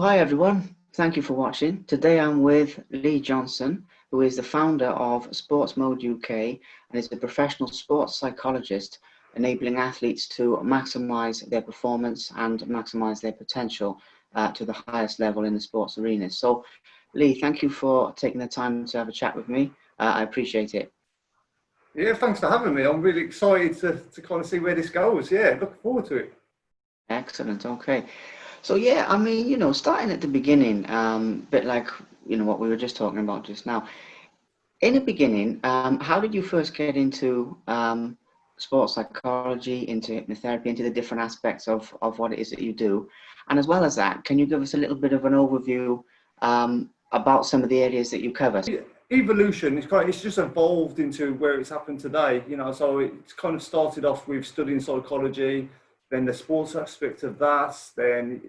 Hi everyone, thank you for watching. Today I'm with Lee Johnson, who is the founder of Sportsmode UK and is a professional sports psychologist, enabling athletes to maximise their performance and maximise their potential to the highest level in the sports arena. So Lee, thank you for taking the time to have a chat with me. I appreciate it. Yeah, thanks for having me. I'm really excited to kind of see where this goes. Yeah, looking forward to it. Excellent, okay. So yeah, I mean, starting at the beginning, bit like, what we were just talking about just now. In the beginning, how did you first get into sports psychology, into hypnotherapy, into the different aspects of what it is that you do? And as well as that, can you give us a little bit of an overview about some of the areas that you cover? Evolution it's just evolved into where it's happened today. So it's kind of started off with studying psychology, then the sports aspect of that, then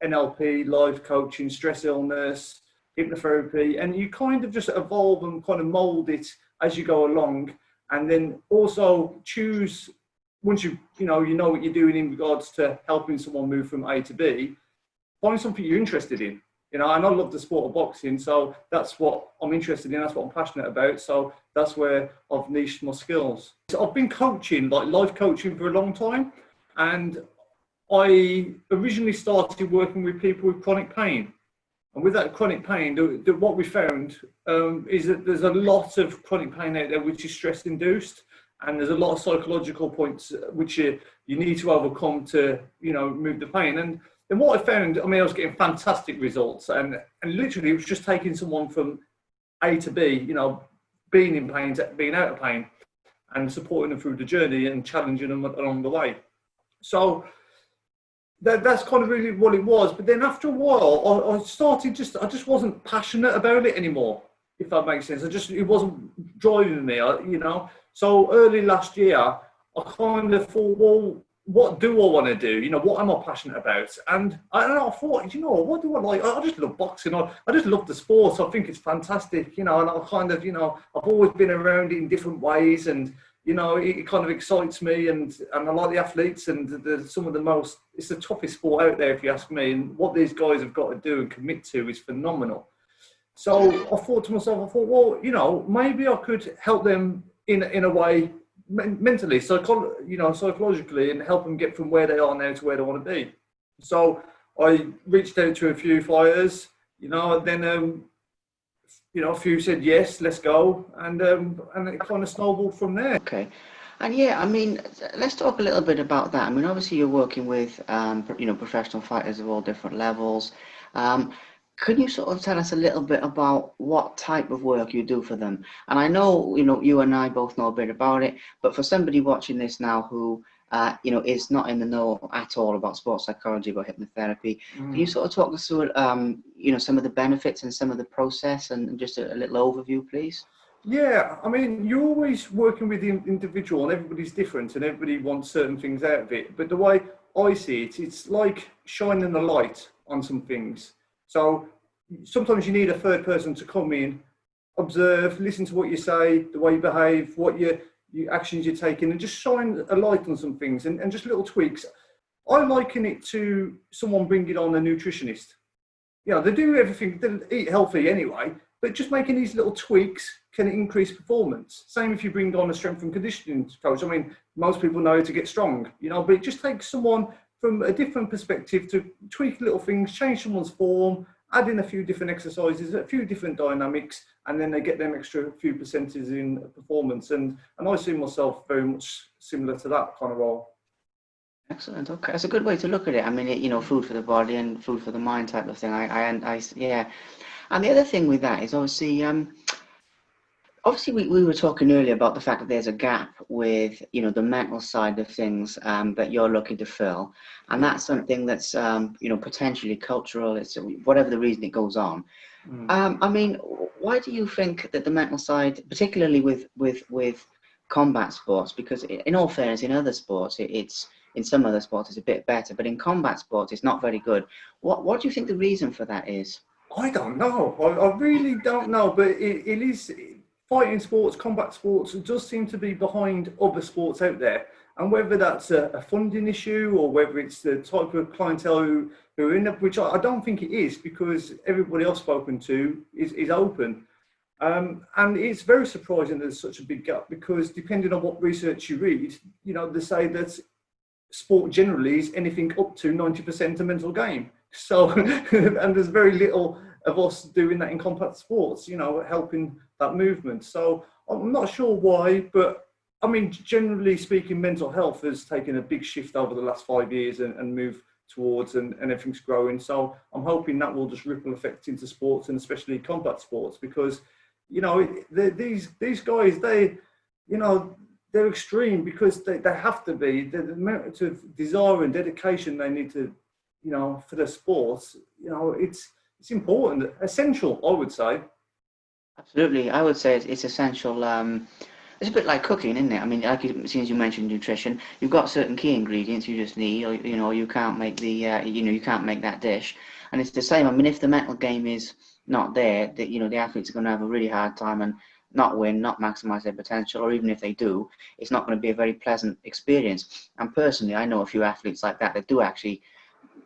NLP, life coaching, stress illness, hypnotherapy, and you kind of just evolve and kind of mold it as you go along, and then also choose once you know what you're doing in regards to helping someone move from A to B, find something you're interested in. And I love the sport of boxing, so that's what I'm interested in, that's what I'm passionate about, so that's where I've niched my skills. So I've been coaching, like life coaching, for a long time, and I originally started working with people with chronic pain. And with that chronic pain, what we found is that there's a lot of chronic pain out there which is stress-induced, and there's a lot of psychological points which you need to overcome to move the pain. And what I found, I was getting fantastic results, and literally it was just taking someone from A to B, being in pain to being out of pain, and supporting them through the journey and challenging them along the way. So that's kind of really what it was. But then after a while, I started I just wasn't passionate about it anymore, if that makes sense. It wasn't driving me, So early last year, I kind of thought, well, what do I want to do? What am I passionate about? And I thought, what do I like? I just love boxing. I just love the sport. I think it's fantastic, and I kind of, I've always been around it in different ways, and, it kind of excites me, and I like the athletes, and it's the toughest sport out there, if you ask me, and what these guys have got to do and commit to is phenomenal. So I thought to myself, well, maybe I could help them in a way, mentally, psychologically, and help them get from where they are now to where they want to be. So I reached out to a few fighters, and then a few said yes, let's go, and it kind of snowballed from there. Okay. And yeah, let's talk a little bit about that. Obviously you're working with professional fighters of all different levels. Could you sort of tell us a little bit about what type of work you do for them? And I know, you and I both know a bit about it, but for somebody watching this now who, is not in the know at all about sports psychology, about hypnotherapy, can you sort of talk us through, some of the benefits and some of the process, and just a little overview, please? Yeah, you're always working with the individual, and everybody's different, and everybody wants certain things out of it. But the way I see it, it's like shining a light on some things. So sometimes you need a third person to come in, observe, listen to what you say, the way you behave, what your actions you're taking, and just shine a light on some things, and just little tweaks. I liken it to someone bringing on a nutritionist. They do everything, they eat healthy anyway, but just making these little tweaks can increase performance. Same if you bring on a strength and conditioning coach. Most people know how to get strong, but it just takes someone from a different perspective to tweak little things, change someone's form, add in a few different exercises, a few different dynamics, and then they get them extra few percentages in performance. And I see myself very much similar to that kind of role. Excellent. Okay, that's a good way to look at it. Food for the body and food for the mind type of thing. Yeah. And the other thing with that is obviously we were talking earlier about the fact that there's a gap with the mental side of things that you're looking to fill, and that's something that's potentially cultural. It's whatever the reason it goes on. Why do you think that the mental side, particularly with combat sports, because in all fairness, in other sports it's in some other sports it's a bit better, but in combat sports it's not very good. What do you think the reason for that is? I don't know. I really don't know, but it is. Fighting sports, combat sports, it does seem to be behind other sports out there. And whether that's a funding issue or whether it's the type of clientele who are in it, which I don't think it is, because everybody I've spoken to is open. And it's very surprising there's such a big gap, because depending on what research you read, they say that sport generally is anything up to 90% a mental game. So, and there's very little of us doing that in compact sports, helping that movement. So I'm not sure why, but I mean, generally speaking, mental health has taken a big shift over the last 5 years and moved towards, and everything's growing. So I'm hoping that will just ripple effect into sports, and especially combat sports, because, these guys, they're extreme because they have to be. The amount of desire and dedication they need to, for the sports, it's important, essential, I would say. Absolutely, I would say it's essential. It's a bit like cooking, isn't it? I mean, like as soon as you mentioned nutrition, you've got certain key ingredients you just need, or you can't make the you can't make that dish. And it's the same. I mean, if the mental game is not there, that the athletes are going to have a really hard time and not win, not maximize their potential, or even if they do, it's not going to be a very pleasant experience. And personally, I know a few athletes like that do actually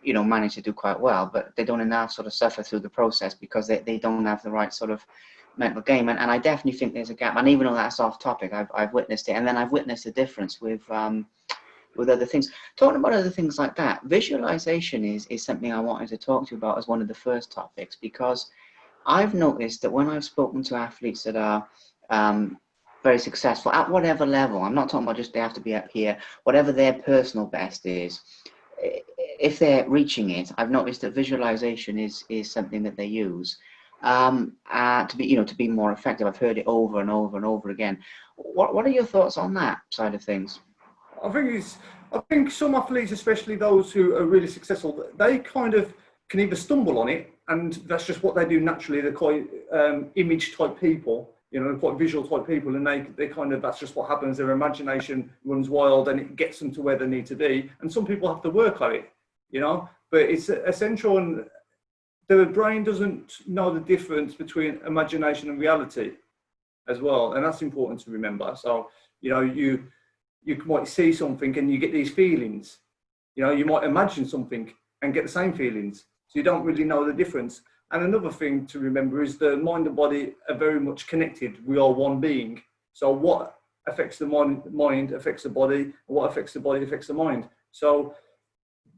manage to do quite well, but they don't enough sort of suffer through the process because they don't have the right sort of mental game. And I definitely think there's a gap. And even though that's off topic, I've witnessed it. And then I've witnessed the difference with other things. Talking about other things like that, visualization is something I wanted to talk to you about as one of the first topics, because I've noticed that when I've spoken to athletes that are very successful at whatever level, I'm not talking about just they have to be up here, whatever their personal best is, if they're reaching it, I've noticed that visualization is something that they use to be more effective. I've heard it over and over and over again. What are your thoughts on that side of things? I think some athletes, especially those who are really successful, they kind of can either stumble on it, and that's just what they do naturally. They're quite image type people, quite visual type people, and they kind of, that's just what happens. Their imagination runs wild and it gets them to where they need to be. And some people have to work on it, but it's essential. And the brain doesn't know the difference between imagination and reality as well. And that's important to remember. So, you might see something and you get these feelings, you might imagine something and get the same feelings. So you don't really know the difference. And another thing to remember is the mind and body are very much connected. We are one being. So what affects the mind affects the body, and what affects the body affects the mind. So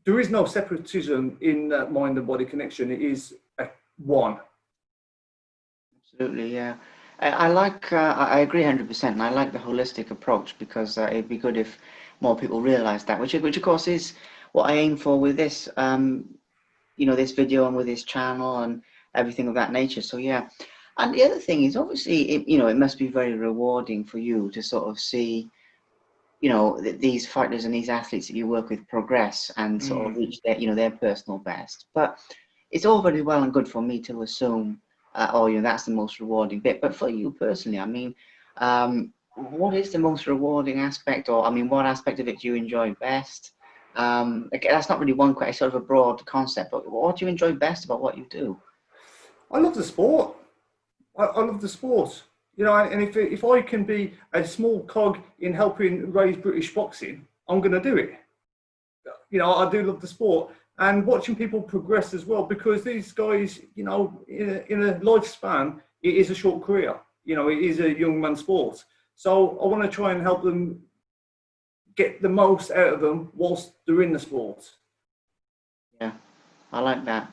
there is no separatism in that mind and body connection. It is one. Absolutely, yeah. I agree 100%, and I like the holistic approach, because it'd be good if more people realise that, which of course is what I aim for with this, this video and with this channel and everything of that nature. So yeah, and the other thing is, obviously, it must be very rewarding for you to sort of see, these fighters and these athletes that you work with progress and sort of reach their personal best. But it's all very well and good for me to assume, that's the most rewarding bit. But for you personally, I mean, what is the most rewarding aspect, or I mean, what aspect of it do you enjoy best? That's not really one quite sort of a broad concept, but what do you enjoy best about what you do? I love the sport. I love the sport. And if I can be a small cog in helping raise British boxing, I'm going to do it. I do love the sport, and watching people progress as well, because these guys, in a lifespan, it is a short career. It is a young man's sport. So I want to try and help them get the most out of them whilst they're in the sport. Yeah, I like that.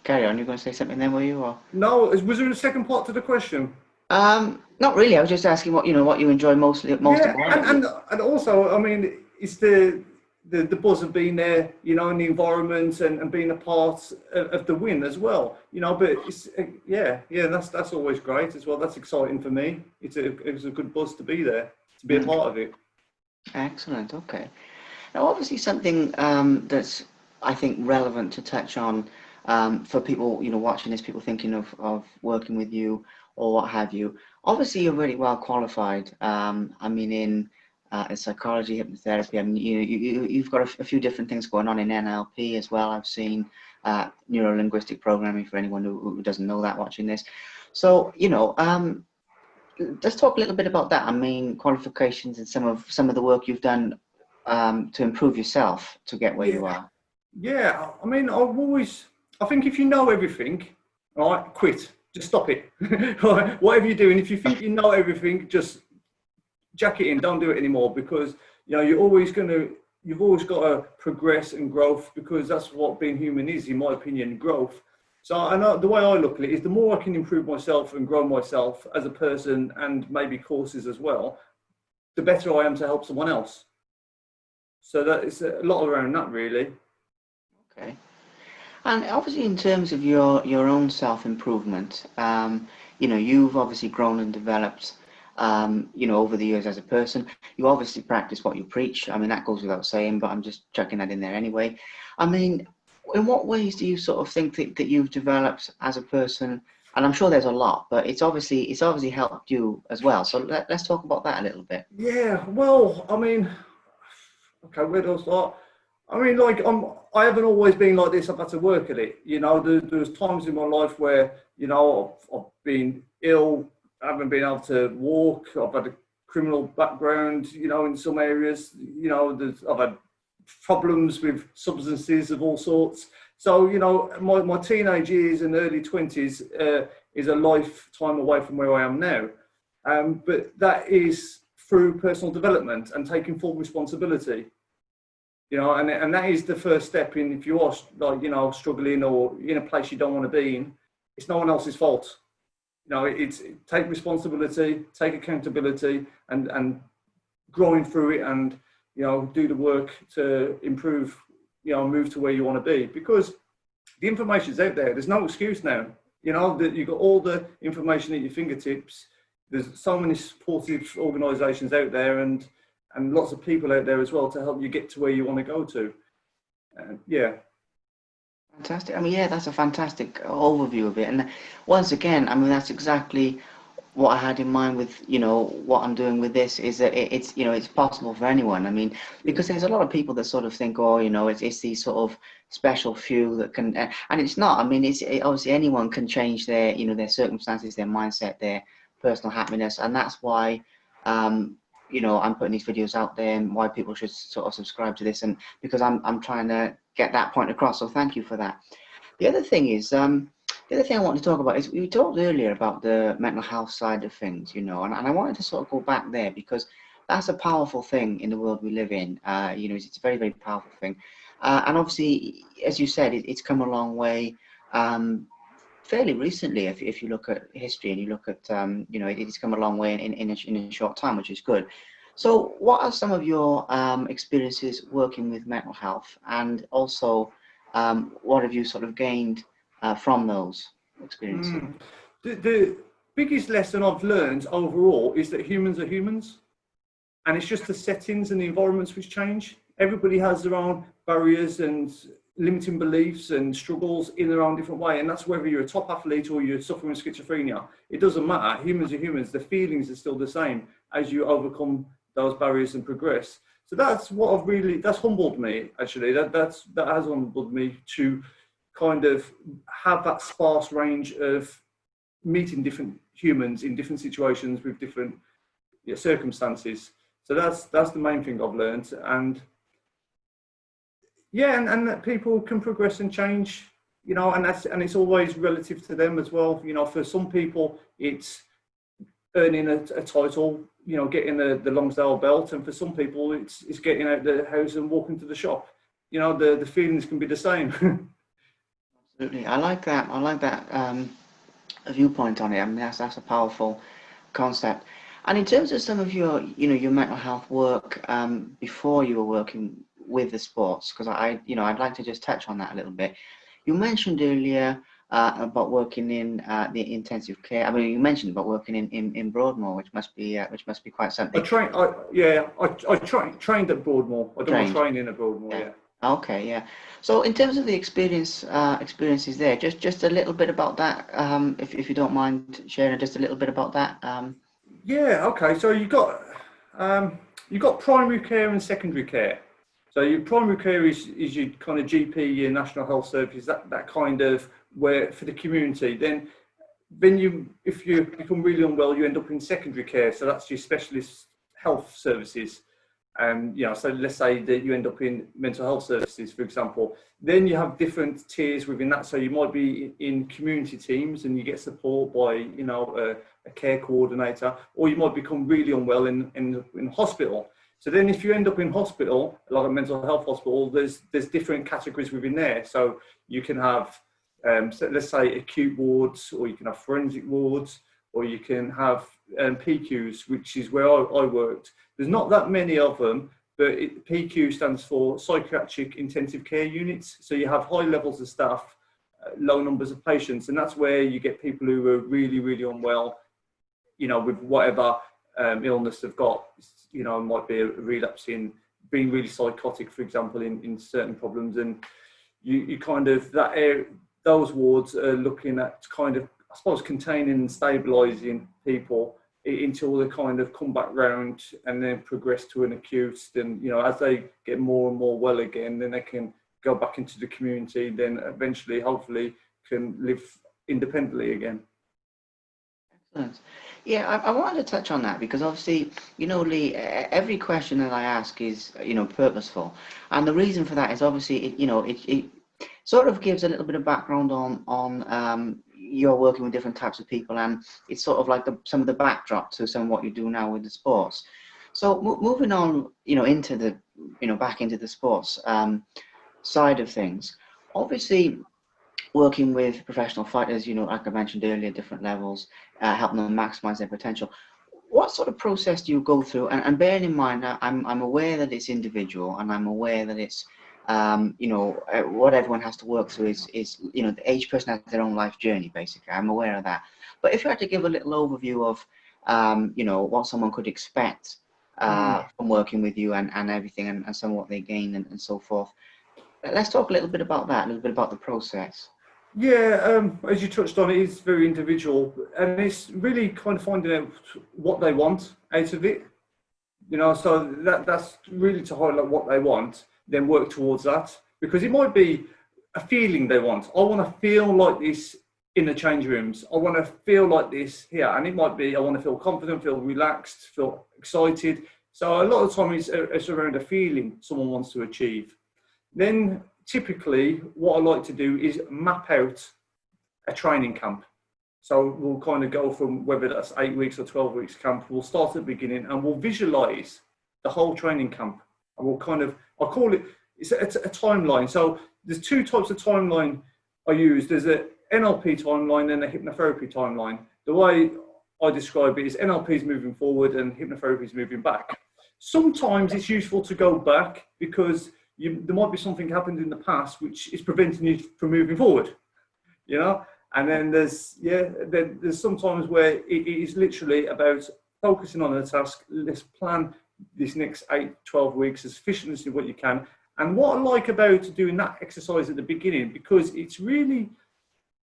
Carry on. You're going to say something then, were you? Or? No, was there a second part to the question? Not really. I was just asking what you enjoy most about it. And also, I mean, it's the buzz of being there, in the environment and being a part of the win as well, But it's that's always great as well. That's exciting for me. It's a good buzz to be there, to be a part of it. Excellent. Okay. Now, obviously, something that's I think relevant to touch on for people watching this, people thinking of working with you or what have you. Obviously, you're really well qualified. I mean, in psychology, hypnotherapy. I mean, you've got a few different things going on in NLP as well. I've seen neuro-linguistic programming, for anyone who doesn't know that watching this. So let's talk a little bit about that. I mean, qualifications and some of the work you've done to improve yourself to get where you Yeah, are. yeah. I mean, I think if you know everything, right, quit. Just stop it. Right? Whatever you're doing, if you think you know everything, just jack it in. Don't do it anymore, because you've always got to progress and growth, because that's what being human is, in my opinion, growth. So I know the way I look at it is, the more I can improve myself and grow myself as a person, and maybe courses as well, the better I am to help someone else. So that it's a lot around that, really. Okay. And obviously, in terms of your own self-improvement, you've obviously grown and developed, over the years as a person. You obviously practice what you preach. I mean, that goes without saying, but I'm just chucking that in there anyway. I mean, in what ways do you sort of think that you've developed as a person? And I'm sure there's a lot, but it's obviously helped you as well. So let's talk about that a little bit. Yeah, well, I mean, okay, where do I start? I mean, like, I haven't always been like this. I've had to work at it. There's times in my life where, I've been ill, I haven't been able to walk. I've had a criminal background, in some areas. I've had problems with substances of all sorts. So, my teenage years and early 20s is a lifetime away from where I am now. But that is through personal development and taking full responsibility. And that is the first step in, if you are like, struggling or in a place you don't want to be in, it's no one else's fault. It's take responsibility, take accountability, and growing through it, and do the work to improve, move to where you want to be, because the information's out there. There's no excuse now. That you've got all the information at your fingertips. There's so many supportive organisations out there, and lots of people out there as well to help you get to where you want to go to. Yeah. Fantastic. I mean, yeah, that's a fantastic overview of it. And once again, I mean, that's exactly what I had in mind with, what I'm doing with this, is that it's possible for anyone. I mean, because there's a lot of people that sort of think, oh, it's these sort of special few that can, and it's not. I mean, obviously anyone can change their, their circumstances, their mindset, their personal happiness. And that's why, I'm putting these videos out there, and why people should sort of subscribe to this, and because I'm trying to get that point across. So thank you for that. The other thing is, the other thing I want to talk about is, we talked earlier about the mental health side of things, and I wanted to sort of go back there, because that's a powerful thing in the world we live in. It's a very, very powerful thing. And obviously, as you said, it's come a long way fairly recently. If you look at history and you look at, it's come a long way in a short time, which is good. So what are some of your experiences working with mental health, and also what have you sort of gained from those experiences? The biggest lesson I've learned overall is that humans are humans, and it's just the settings and the environments which change. Everybody has their own barriers and limiting beliefs and struggles in their own different way, and that's whether you're a top athlete or you're suffering with schizophrenia. It doesn't matter. Humans are humans. The feelings are still the same as you overcome those barriers and progress. So that's what that's humbled me, actually. That has humbled me, to kind of have that sparse range of meeting different humans in different situations with different circumstances. So that's the main thing I've learned. And yeah, and that people can progress and change, and it's always relative to them as well. For some people it's earning a title, getting the Lonsdale belt, and for some people it's getting out the house and walking to the shop. The feelings can be the same. Absolutely, I like that. Viewpoint on it. I mean, that's a powerful concept. And in terms of some of your, your mental health work before you were working with the sports, because I'd like to just touch on that a little bit. You mentioned earlier about working in the intensive care. I mean, you mentioned about working in Broadmoor, which must be quite something. I trained at Broadmoor. I done my training at Broadmoor. Yeah. Okay, yeah. So in terms of the experiences there, just a little bit about that, if you don't mind sharing just a little bit about that. Yeah. Okay. So you got primary care and secondary care. So your primary care is your kind of GP, your National Health Service, that kind of where for the community. Then then if you become really unwell, you end up in secondary care. So that's your specialist health services. And so let's say that you end up in mental health services, for example. Then you have different tiers within that. So you might be in community teams and you get support by a care coordinator, or you might become really unwell in hospital. So then if you end up in hospital, like a mental health hospital, there's different categories within there. So you can have so let's say acute wards, or you can have forensic wards, or you can have PQs, which is where I worked. There's not that many of them, but PQ stands for psychiatric intensive care units. So you have high levels of staff, low numbers of patients, and that's where you get people who are really, really unwell, with whatever illness they've got. It might be a relapse in being really psychotic, for example, in certain problems, and you kind of those wards are looking at kind of, I suppose, containing and stabilising people until they kind of come back round and then progress to an acute. And as they get more and more well again, then they can go back into the community, then eventually hopefully can live independently again. Excellent. Yeah, I wanted to touch on that because obviously, Lee, every question that I ask is purposeful, and the reason for that is obviously it sort of gives a little bit of background on you're working with different types of people, and it's sort of like some of the backdrop to some of what you do now with the sports. So moving on, into the back into the sports side of things, obviously working with professional fighters, like I mentioned earlier, different levels, helping them maximize their potential. What sort of process do you go through? And bearing in mind, I'm aware that it's individual, and I'm aware that it's what everyone has to work through is each person has their own life journey, basically. I'm aware of that. But if you had to give a little overview of, what someone could expect from working with you and everything, and some of what they gain and so forth. Let's talk a little bit about that, a little bit about the process. Yeah, as you touched on, it is very individual, and it's really kind of finding out what they want out of it. So that's really to highlight what they want, then work towards that, because it might be a feeling they want. I want to feel like this in the change rooms. I want to feel like this here, and it might be I want to feel confident, feel relaxed, feel excited. So a lot of the time it's around a feeling someone wants to achieve. Then typically what I like to do is map out a training camp. So we'll kind of go from whether that's 8 weeks or 12 weeks camp. We'll start at the beginning and we'll visualize the whole training camp. And we'll I call it, it's a timeline. So there's two types of timeline I use. There's a NLP timeline and a hypnotherapy timeline. The way I describe it is NLP is moving forward and hypnotherapy is moving back. Sometimes it's useful to go back because there might be something happened in the past which is preventing you from moving forward, And then there's sometimes where it is literally about focusing on a task. Let's plan this next 8-12 weeks as efficiently as what you can. And what I like about doing that exercise at the beginning, because it's really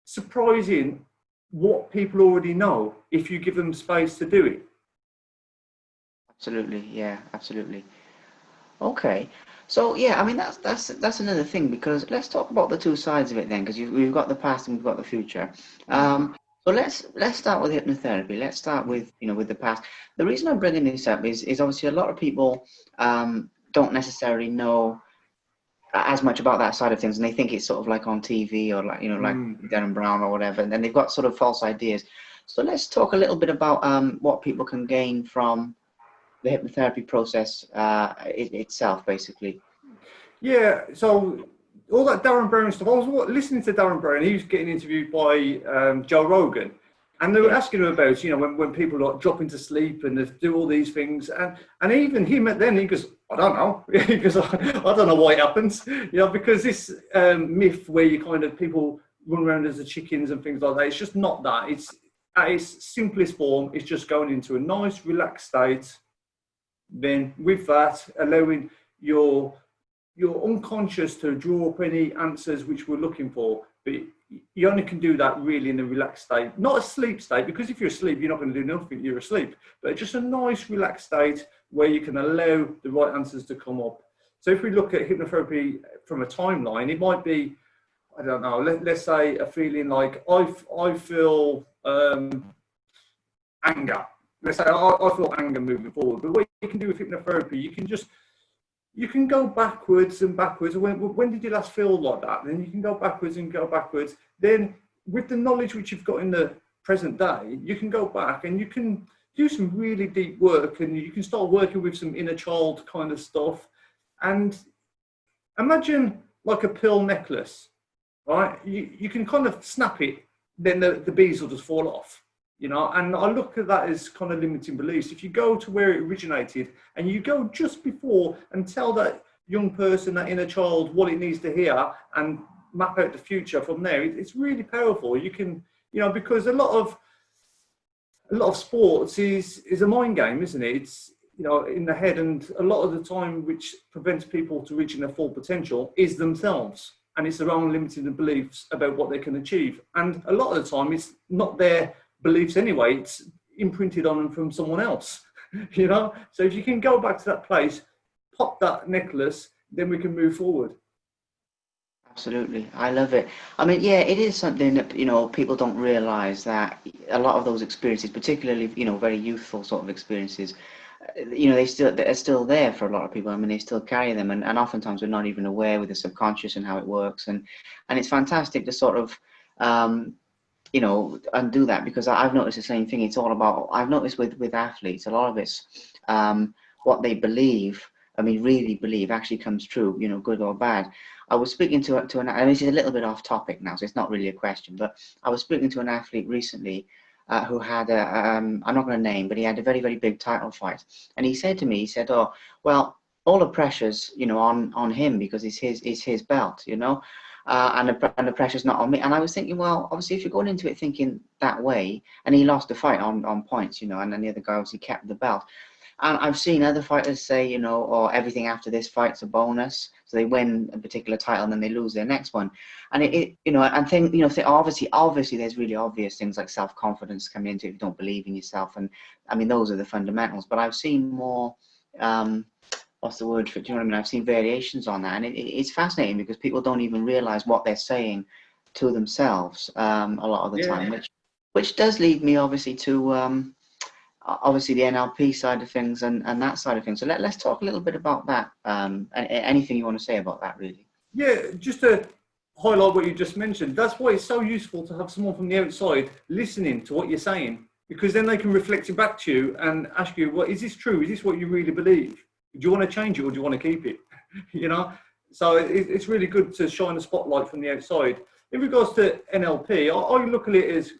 surprising what people already know if you give them space to do it. Absolutely, yeah, absolutely. Okay, so yeah, I mean that's another thing, because let's talk about the two sides of it then, because we've got the past and we've got the future. So let's start with hypnotherapy. Let's start with with the past. The reason I'm bringing this up is obviously a lot of people don't necessarily know as much about that side of things, and they think it's sort of like on TV or like like Darren Brown or whatever, and then they've got sort of false ideas. So let's talk a little bit about what people can gain from the hypnotherapy process itself, basically. Yeah, so all that Darren Brown stuff, I was listening to Darren Brown. He was getting interviewed by Joe Rogan, and they were asking him about when people like drop into sleep and they do all these things, and even him then he goes, I don't know, because I don't know why it happens, because this myth where you kind of people run around as the chickens and things like that, it's just not that. It's at its simplest form. It's just going into a nice relaxed state. Then with that, allowing your unconscious to draw up any answers which we're looking for, but you only can do that really in a relaxed state, not a sleep state, because if you're asleep, you're not going to do nothing, you're asleep, but just a nice relaxed state where you can allow the right answers to come up. So if we look at hypnotherapy from a timeline, it might be, I don't know, let's say a feeling like I feel anger. Let's say I feel anger moving forward. But what you can do with hypnotherapy, you can go backwards and backwards. When did you last feel like that? Then you can go backwards and go backwards. Then with the knowledge which you've got in the present day, you can go back and you can do some really deep work, and you can start working with some inner child kind of stuff. And imagine like a pearl necklace, right? You can kind of snap it, then the beads will just fall off. You know, and I look at that as kind of limiting beliefs. If you go to where it originated and you go just before and tell that young person, that inner child, what it needs to hear and map out the future from there, it's really powerful. You can, you know, because a lot of sports is a mind game, isn't it? It's, you know, in the head, and a lot of the time which prevents people to reaching their full potential is themselves, and it's their own limiting beliefs about what they can achieve. And a lot of the time it's not their beliefs anyway, it's imprinted on them from someone else. You know, so if you can go back to that place, pop that necklace, then we can move forward. Absolutely, I love it. I mean, yeah, it is something that, you know, people don't realize that a lot of those experiences, particularly, you know, very youthful sort of experiences, you know, they're still there for a lot of people. I mean, they still carry them, and oftentimes we're not even aware with the subconscious and how it works, and it's fantastic to sort of you know, undo that, because I've noticed the same thing. It's all about, I've noticed with athletes, a lot of it's what they believe, I mean, really believe actually comes true, you know, good or bad. I was speaking to an, and this is a little bit off topic now, so it's not really a question, but I was speaking to an athlete recently who had a, I'm not going to name, but he had a very, very big title fight. And he said to me, he said, oh, well, all the pressure's, you know, on him because it's his belt, you know. And the pressure's not on me. And I was thinking, well, obviously, if you're going into it thinking that way, and he lost the fight on points, you know, and then the other guy obviously kept the belt. And I've seen other fighters say, you know, or everything after this fight's a bonus. So they win a particular title and then they lose their next one. And it you know, and think, you know, obviously there's really obvious things like self-confidence coming into it if you don't believe in yourself. And I mean, those are the fundamentals. But I've seen more, what's the word for it? Do you know what I mean? I've seen variations on that, and it's fascinating because people don't even realize what they're saying to themselves a lot of the time, which does lead me obviously to obviously the NLP side of things and that side of things. So let's talk a little bit about that. And anything you want to say about that, really? Yeah, just to highlight what you just mentioned, that's why it's so useful to have someone from the outside listening to what you're saying, because then they can reflect it back to you and ask you, well, is this true? Is this what you really believe? Do you want to change it or do you want to keep it? You know, so it's really good to shine a spotlight from the outside. In regards to NLP, I look at it as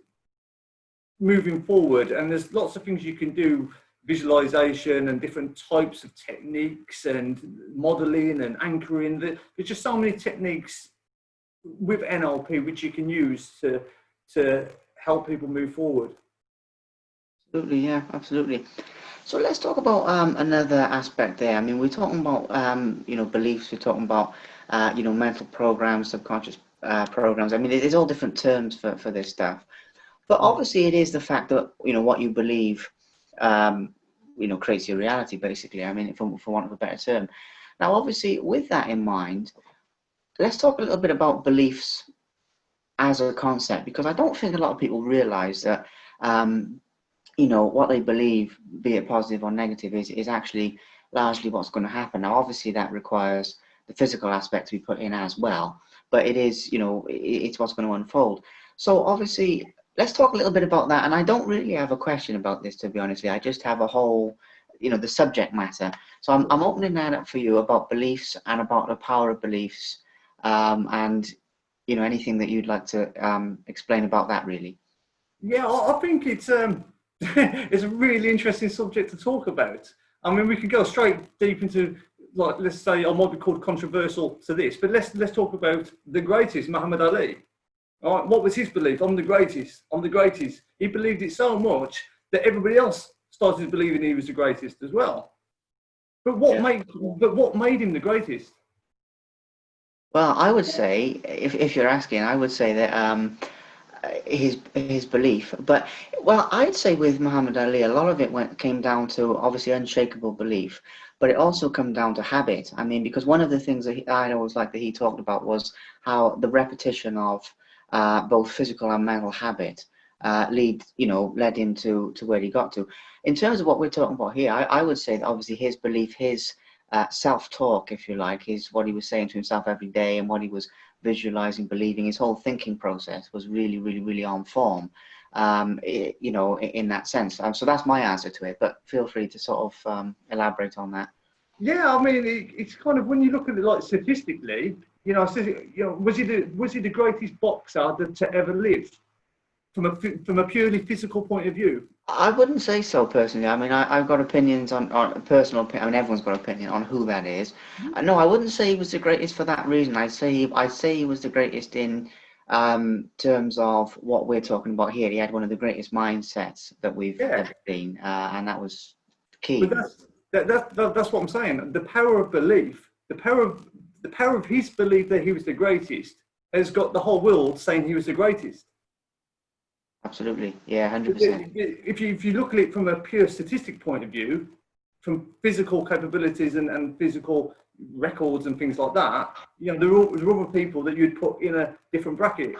moving forward, and there's lots of things you can do, visualization and different types of techniques and modeling and anchoring. There's just so many techniques with NLP which you can use to help people move forward. Absolutely, yeah, absolutely. So let's talk about another aspect there. I mean, we're talking about you know, beliefs. We're talking about you know, mental programs, subconscious programs. I mean, there's all different terms for this stuff. But obviously, it is the fact that, you know, what you believe, you know, creates your reality. Basically, I mean, for want of a better term. Now, obviously, with that in mind, let's talk a little bit about beliefs as a concept, because I don't think a lot of people realize that. You know, what they believe, be it positive or negative, is actually largely what's going to happen. Now, obviously, that requires the physical aspect to be put in as well, but it is, you know, it's what's going to unfold. So obviously, let's talk a little bit about that. And I don't really have a question about this, to be honest with you. I just have a whole, you know, the subject matter. So I'm opening that up for you about beliefs and about the power of beliefs, and, you know, anything that you'd like to explain about that, really. Yeah, I think it's it's a really interesting subject to talk about. I mean, we could go straight deep into, like, let's say I might be called controversial to this, but let's talk about the greatest, Muhammad Ali. All right, what was his belief? I'm the greatest. I'm the greatest. He believed it so much that everybody else started believing he was the greatest as well. But what made him the greatest? Well, I would say, if you're asking, I would say that his belief. But well, I'd say with Muhammad Ali, a lot of it came down to obviously unshakable belief, but it also came down to habit. I mean, because one of the things that I always liked that he talked about was how the repetition of both physical and mental habit led him to where he got to. In terms of what we're talking about here, I would say that obviously his belief, his self-talk, if you like, is what he was saying to himself every day and what he was visualizing, believing. His whole thinking process was really, really, really on form, in that sense. So that's my answer to it, but feel free to sort of elaborate on that. Yeah, I mean, it's kind of, when you look at it like statistically, was he the greatest boxer to ever live from a purely physical point of view? I wouldn't say so personally. I mean, I've got opinions on personal opinion. I mean, everyone's got an opinion on who that is. No, I wouldn't say he was the greatest for that reason. I'd say he was the greatest in terms of what we're talking about here. He had one of the greatest mindsets that we've ever seen, and that was key. But that's what I'm saying. The power of belief, the power of his belief that he was the greatest, has got the whole world saying he was the greatest. Absolutely, yeah, 100%. If you look at it from a pure statistic point of view, from physical capabilities and physical records and things like that, there are other people that you'd put in a different bracket.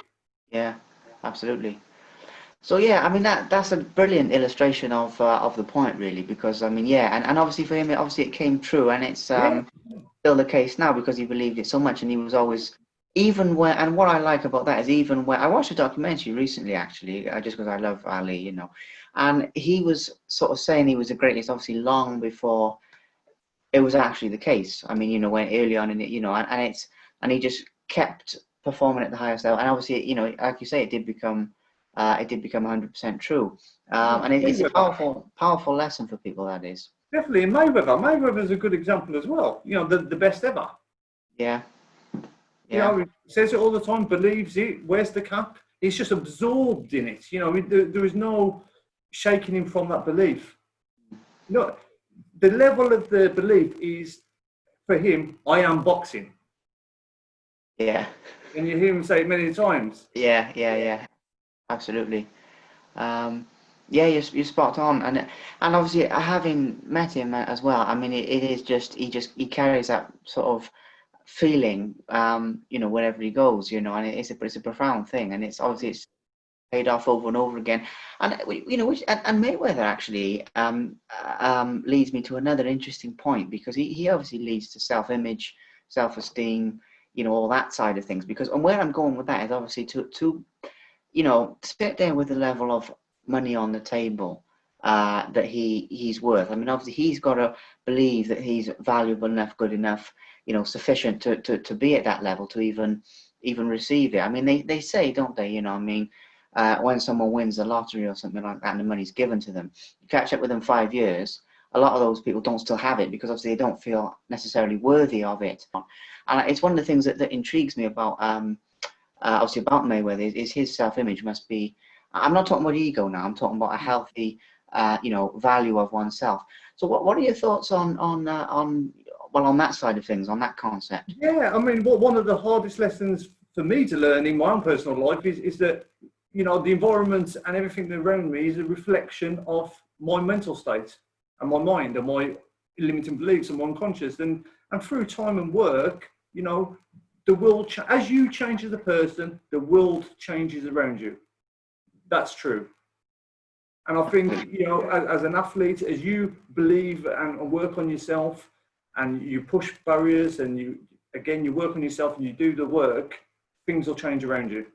Yeah, absolutely. So yeah, I mean that's a brilliant illustration of the point, really, because I mean, yeah, and obviously for him, it came true, and it's still the case now because he believed it so much, and he was always, even when, and what I like about that is, even when I watched a documentary recently, actually, just because I love Ali, and he was sort of saying he was the greatest, obviously long before it was actually the case. I mean, when early on in it, and he just kept performing at the highest level, and obviously, like you say, it did become 100% true, and it's a powerful lesson for people, that is. Definitely, and Mayweather is a good example as well. The best ever. Yeah. Yeah. He says it all the time, believes it, wears the cap. He's just absorbed in it. There is no shaking him from that belief. The level of the belief is, for him, I am boxing. Yeah. And you hear him say it many times. Yeah. Absolutely. Yeah, you're spot on, and obviously having met him as well, I mean, it is just he carries that sort of feeling, wherever he goes, and it's a profound thing, and it's paid off over and over again, and and Mayweather actually leads me to another interesting point, because he obviously leads to self-image, self-esteem, all that side of things, because, and where I'm going with that is obviously to sit there with the level of money on the table that he's worth. I mean, obviously he's got to believe that he's valuable enough, good enough, sufficient to be at that level to even receive it. I mean, they say, don't they? When someone wins the lottery or something like that, and the money's given to them, you catch up with them 5 years. A lot of those people don't still have it because obviously they don't feel necessarily worthy of it. And it's one of the things that intrigues me about obviously about Mayweather is his self-image must be. I'm not talking about ego now. I'm talking about a healthy, value of oneself. So what are your thoughts on that side of things, on that concept? Yeah, I mean, one of the hardest lessons for me to learn in my own personal life is that the environment and everything around me is a reflection of my mental state and my mind and my limiting beliefs and my unconscious. And through time and work, the world, as you change as a person, the world changes around you. That's true. And I think, as an athlete, as you believe and work on yourself, and you push barriers, and you work on yourself and you do the work, things will change around you.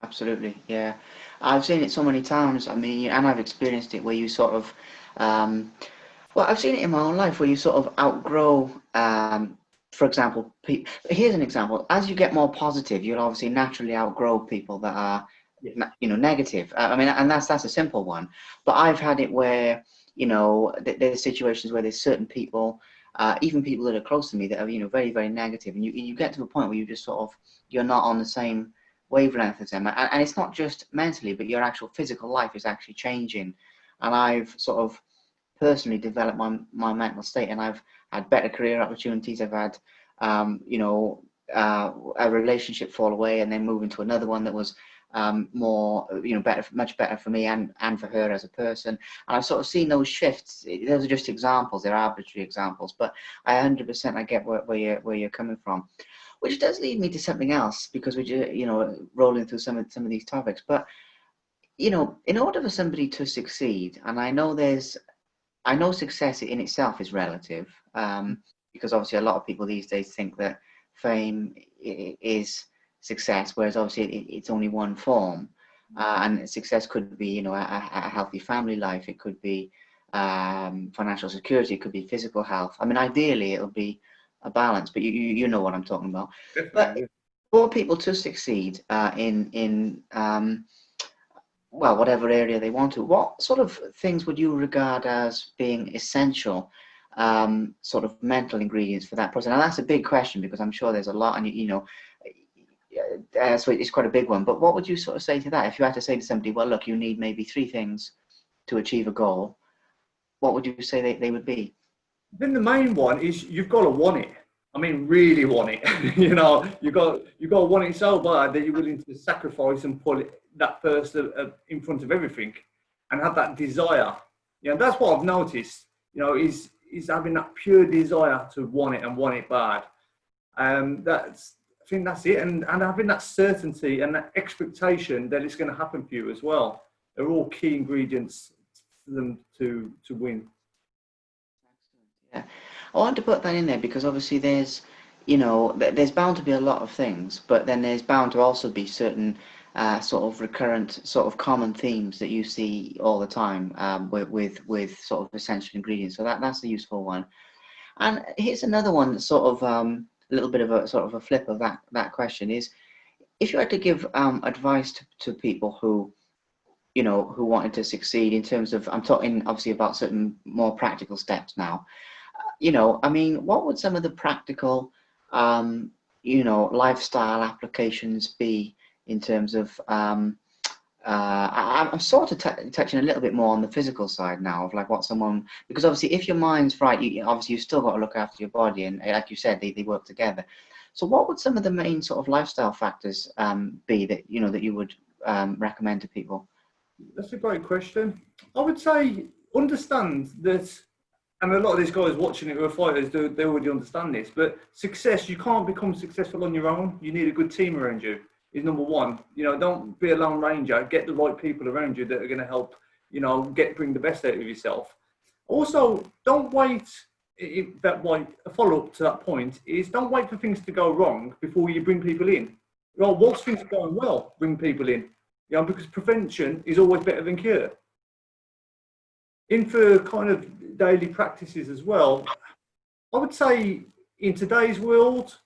Absolutely, yeah. I've seen it so many times. I mean, and I've experienced it where you sort of, I've seen it in my own life where you sort of outgrow. For example, here's an example. As you get more positive, you'll obviously naturally outgrow people that are, negative. I mean, and that's a simple one. But I've had it where, there's situations where there's certain people, even people that are close to me, that are, very, very negative, and you get to a point where you just sort of, you're not on the same wavelength as them, and it's not just mentally, but your actual physical life is actually changing. And I've sort of personally developed my mental state, and I've had better career opportunities. I've had a relationship fall away and then move into another one that was more, better, much better for me and for her as a person. And I've sort of seen those shifts. Those are just examples, they're arbitrary examples, but I 100% I get where you're coming from, which does lead me to something else, because we're rolling through some of these topics. But you know, in order for somebody to succeed, and I know success in itself is relative, because obviously a lot of people these days think that fame is success, whereas obviously it's only one form. And success could be, you know, a healthy family life. It could be financial security. It could be physical health. I mean, ideally, it'll be a balance, but you know what I'm talking about. But Definitely. for people to succeed in well, whatever area they want to, what sort of things would you regard as being essential, sort of mental ingredients for that process? Now, that's a big question because I'm sure there's a lot, and you know, so it's quite a big one. But what would you sort of say to that? If you had to say to somebody, well, look, you need maybe three things to achieve a goal, what would you say they would be? Then the main one is you've got to want it. I mean, really want it. You know, you got to want it so bad that you're willing to sacrifice and put it that first in front of everything, and have that desire. You know, that's what I've noticed. You know, is having that pure desire to want it and want it bad. That's I think that's it, and having that certainty and that expectation that it's going to happen for you as well. They're all key ingredients for them to win. Yeah, I want to put that in there because obviously there's, you know, there's bound to be a lot of things, but then there's bound to also be certain sort of recurrent, sort of common themes that you see all the time, with sort of essential ingredients. So that's a useful one. And here's another one that's sort of a little bit of a sort of a flip of that question is, if you had to give advice to people who, you know, who wanted to succeed in terms of, I'm talking obviously about certain more practical steps now. You know, I mean, what would some of the practical, you know, lifestyle applications be in terms of, I'm sort of touching a little bit more on the physical side now of like what someone, because obviously if your mind's right, obviously you've still got to look after your body, and like you said, they work together. So what would some of the main sort of lifestyle factors be that, you know, that you would recommend to people? That's a great question. I would say understand that, and a lot of these guys watching it who are fighters, they already understand this, but success, you can't become successful on your own. You need a good team around you, is number one. You know, don't be a lone ranger. Get the right people around you that are going to help, you know, bring the best out of yourself. Also, don't wait. A follow-up to that point is don't wait for things to go wrong before you bring people in. Well, whilst things are going well, bring people in. You know, because prevention is always better than cure. In for kind of daily practices as well, I would say in today's world,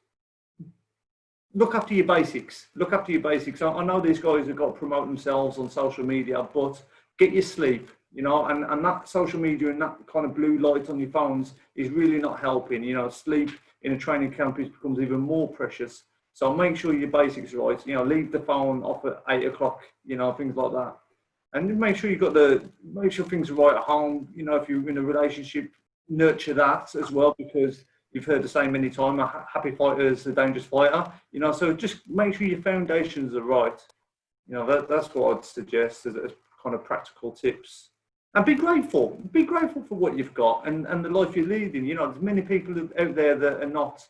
look after your basics. Look after your basics. I know these guys have got to promote themselves on social media, but get your sleep, you know, and that social media and that kind of blue light on your phones is really not helping. You know, sleep in a training camp becomes even more precious. So make sure your basics are right. You know, leave the phone off at 8 o'clock, you know, things like that. And make sure make sure things are right at home. You know, if you're in a relationship, nurture that as well, because you've heard the same many times, a happy fighter is a dangerous fighter. You know, so just make sure your foundations are right. You know, that's what I'd suggest as kind of practical tips. And be grateful. Be grateful for what you've got and the life you're leading. You know, there's many people out there that are not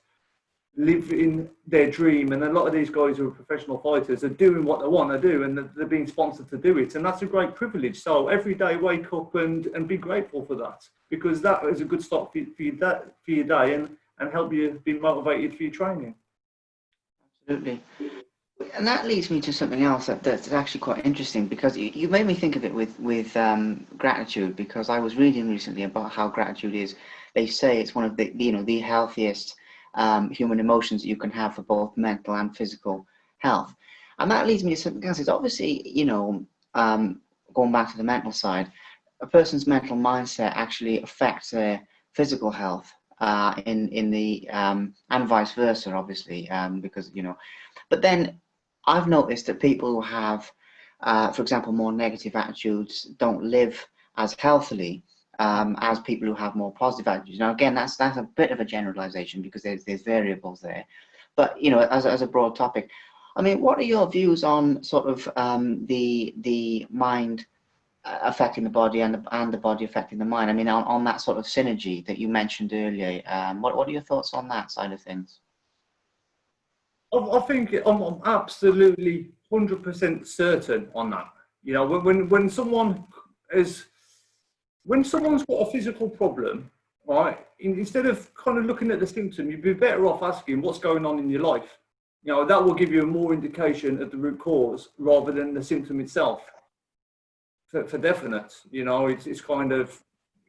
living their dream, and a lot of these guys who are professional fighters are doing what they want to do, and they're being sponsored to do it, and that's a great privilege. So every day wake up and be grateful for that, because that is a good start for your day and help you be motivated for your training. Absolutely. And that leads me to something else that's actually quite interesting, because you made me think of it with gratitude, because I was reading recently about how gratitude is, they say it's one of the, you know, the healthiest human emotions that you can have for both mental and physical health. And that leads me to something else. It's obviously, you know, going back to the mental side, a person's mental mindset actually affects their physical health, in the and vice versa, obviously, because, you know, but then I've noticed that people who have, for example, more negative attitudes don't live as healthily as people who have more positive attitudes. Now, again, that's a bit of a generalization because there's variables there. But, you know, as a broad topic, I mean, what are your views on sort of the mind affecting the body and the body affecting the mind? I mean, on that sort of synergy that you mentioned earlier, what are your thoughts on that side of things? I think I'm absolutely 100% certain on that. You know, when someone is, when someone's got a physical problem, right, instead of kind of looking at the symptom, you'd be better off asking what's going on in your life. You know, that will give you a more indication of the root cause rather than the symptom itself. For definite, you know, it's kind of,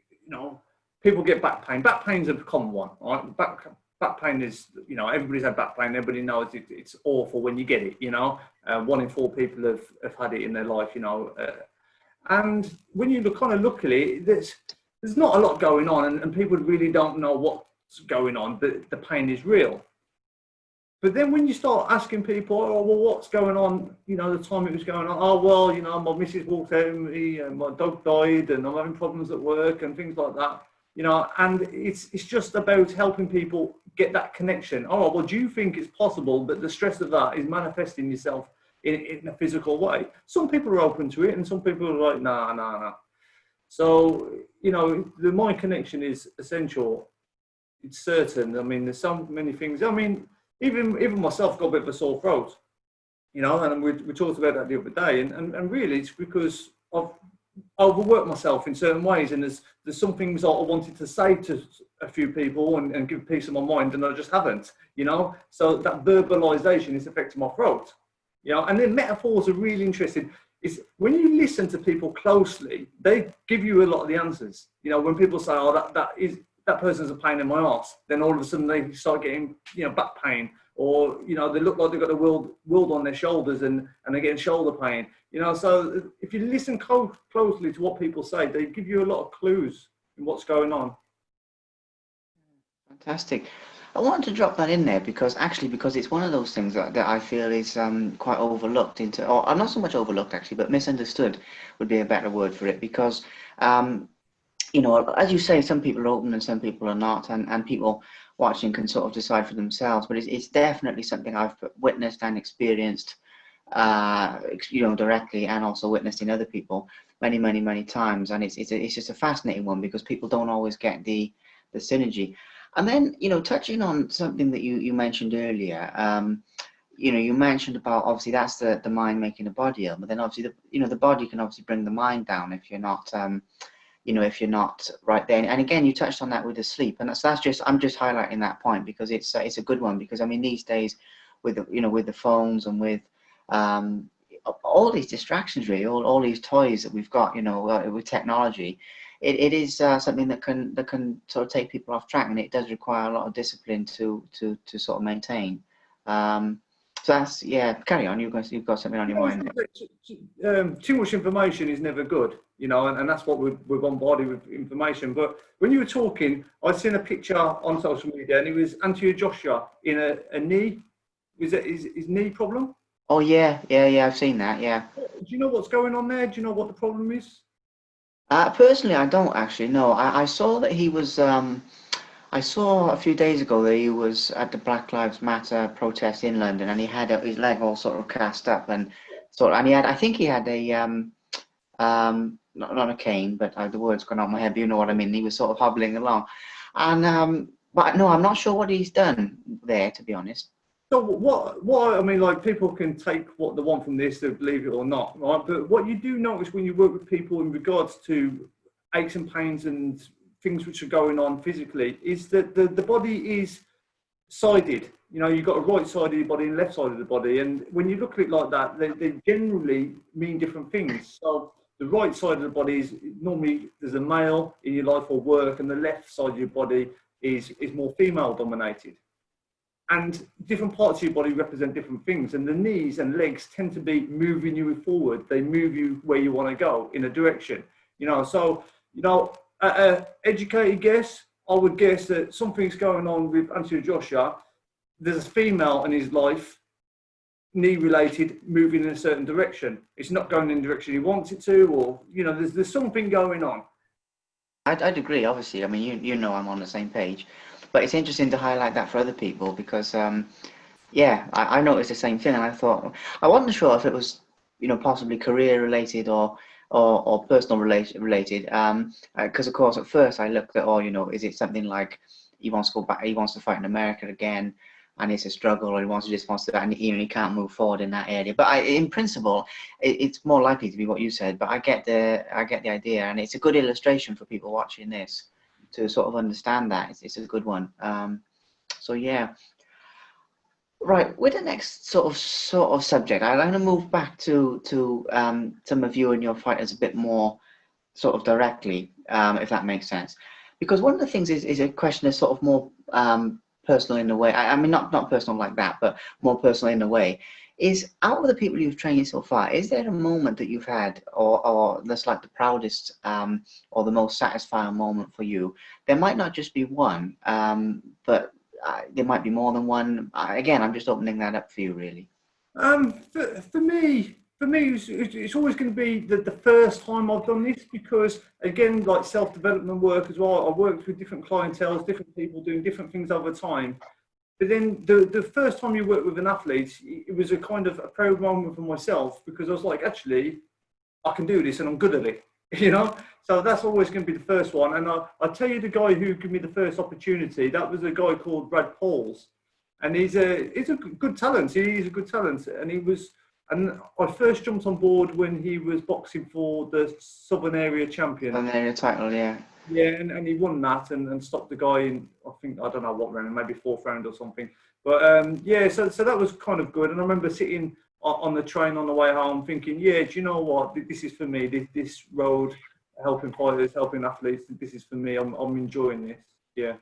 you know, people get back pain. Back pain's a common one, right? Back pain is, you know, everybody's had back pain. Everybody knows it's awful when you get it, you know. 1 in 4 people have had it in their life, you know. And when you kind of look at it, there's not a lot going on, and people really don't know what's going on, but the pain is real. But then when you start asking people, oh, well, what's going on, you know, the time it was going on, oh, well, you know, my missus walked out with me, and my dog died, and I'm having problems at work and things like that, you know, and it's just about helping people get that connection. Oh, well, do you think it's possible that the stress of that is manifesting yourself in a physical way? Some people are open to it, and some people are like, nah. So, you know, the mind connection is essential. It's certain. I mean, there's so many things. I mean, even myself got a bit of a sore throat, you know, and we talked about that the other day, and really it's because I've overworked myself in certain ways, and there's some things I wanted to say to a few people and give peace of my mind, and I just haven't, you know. So that verbalization is affecting my throat, you know. And then metaphors are really interesting. Is when you listen to people closely, they give you a lot of the answers. You know, when people say, oh, that person's a pain in my arse, then all of a sudden they start getting, you know, back pain, or, you know, they look like they've got a weld on their shoulders and they're getting shoulder pain, you know. So if you listen closely to what people say, they give you a lot of clues in what's going on. Fantastic. I wanted to drop that in there because it's one of those things that I feel is quite overlooked or not so much overlooked actually, but misunderstood would be a better word for it, because you know, as you say, some people are open and some people are not, and people watching can sort of decide for themselves. But it's definitely something I've witnessed and experienced, you know, directly, and also witnessed in other people many times. And it's just a fascinating one because people don't always get the synergy. And then, you know, touching on something that you mentioned earlier, you know, you mentioned about obviously that's the mind making the body ill, but then obviously the body can obviously bring the mind down if you're not you know, if you're not right there. And again, you touched on that with the sleep, and that's just, I'm just highlighting that point because it's a good one, because I mean these days with with the phones and with all these distractions, really, all these toys that we've got, you know, with technology, it is something that can sort of take people off track, and it does require a lot of discipline to sort of maintain. So that's, yeah, carry on. You've got something on your mind there. Too much information is never good, you know, and that's what we're bombarded with information. But when you were talking, I'd seen a picture on social media, and it was Anthony Joshua in a knee. Was it his knee problem? Oh yeah, I've seen that. Yeah. Do you know what's going on there? Do you know what the problem is? Personally, I don't actually know. I saw that he was. I saw a few days ago that he was at the Black Lives Matter protest in London, and he had his leg all sort of cast up, and he had, I think he had a not a cane, but the word's gone out my head, but you know what I mean. He was sort of hobbling along, and but no, I'm not sure what he's done there, to be honest. So what I mean, like, people can take what they want from this, they believe it or not, right? But what you do notice when you work with people in regards to aches and pains and things which are going on physically is that the body is sided. You know, you've got a right side of your body and left side of the body, and when you look at it like that, they generally mean different things. So the right side of the body is normally there's a male in your life or work, and the left side of your body is more female dominated. And different parts of your body represent different things, and the knees and legs tend to be moving you forward. They move you where you want to go in a direction, you know. So, you know, an educated guess, I would guess that something's going on with Anthony Joshua. There's a female in his life, knee related, moving in a certain direction. It's not going in the direction he wants it to, or, you know, there's something going on. I'd agree, obviously. I mean, you know, I'm on the same page, but it's interesting to highlight that for other people because, yeah, I noticed the same thing, and I thought, I wasn't sure if it was, you know, possibly career related or personal related. Because of course, at first I looked at, oh, you know, is it something like he wants to go back, he wants to fight in America again, and it's a struggle, or just wants to, and he can't move forward in that area. But in principle, it's more likely to be what you said. But I get the idea, and it's a good illustration for people watching this to sort of understand that. It's a good one. So yeah. Right, with the next sort of subject, I'm going to move back to some of you and your fighters a bit more sort of directly, if that makes sense. Because one of the things is a question that's sort of more personal in a way. I mean, not personal like that, but more personal in a way. Is out of the people you've trained so far, is there a moment that you've had, or that's like the proudest or the most satisfying moment for you? There might not just be one, but there might be more than one. Again, I'm just opening that up for you, really. For me, it's always going to be the first time I've done this, because again, like self-development work as well, I've worked with different clientele, different people doing different things over time. But then the first time you work with an athlete, it was a kind of a proud moment for myself, because I was like, actually, I can do this and I'm good at it, you know? So that's always going to be the first one. And I'll tell you, the guy who gave me the first opportunity, that was a guy called Brad Pauls. And he's a good talent. He's a good talent. And I first jumped on board when he was boxing for the Southern Area champion. Southern Area title, yeah. Yeah, and he won that and stopped the guy in, I don't know what round, maybe fourth round or something. But yeah, so that was kind of good. And I remember sitting on the train on the way home thinking, yeah, do you know what? This is for me. This road, helping fighters, helping athletes, this is for me. I'm enjoying this. Yeah.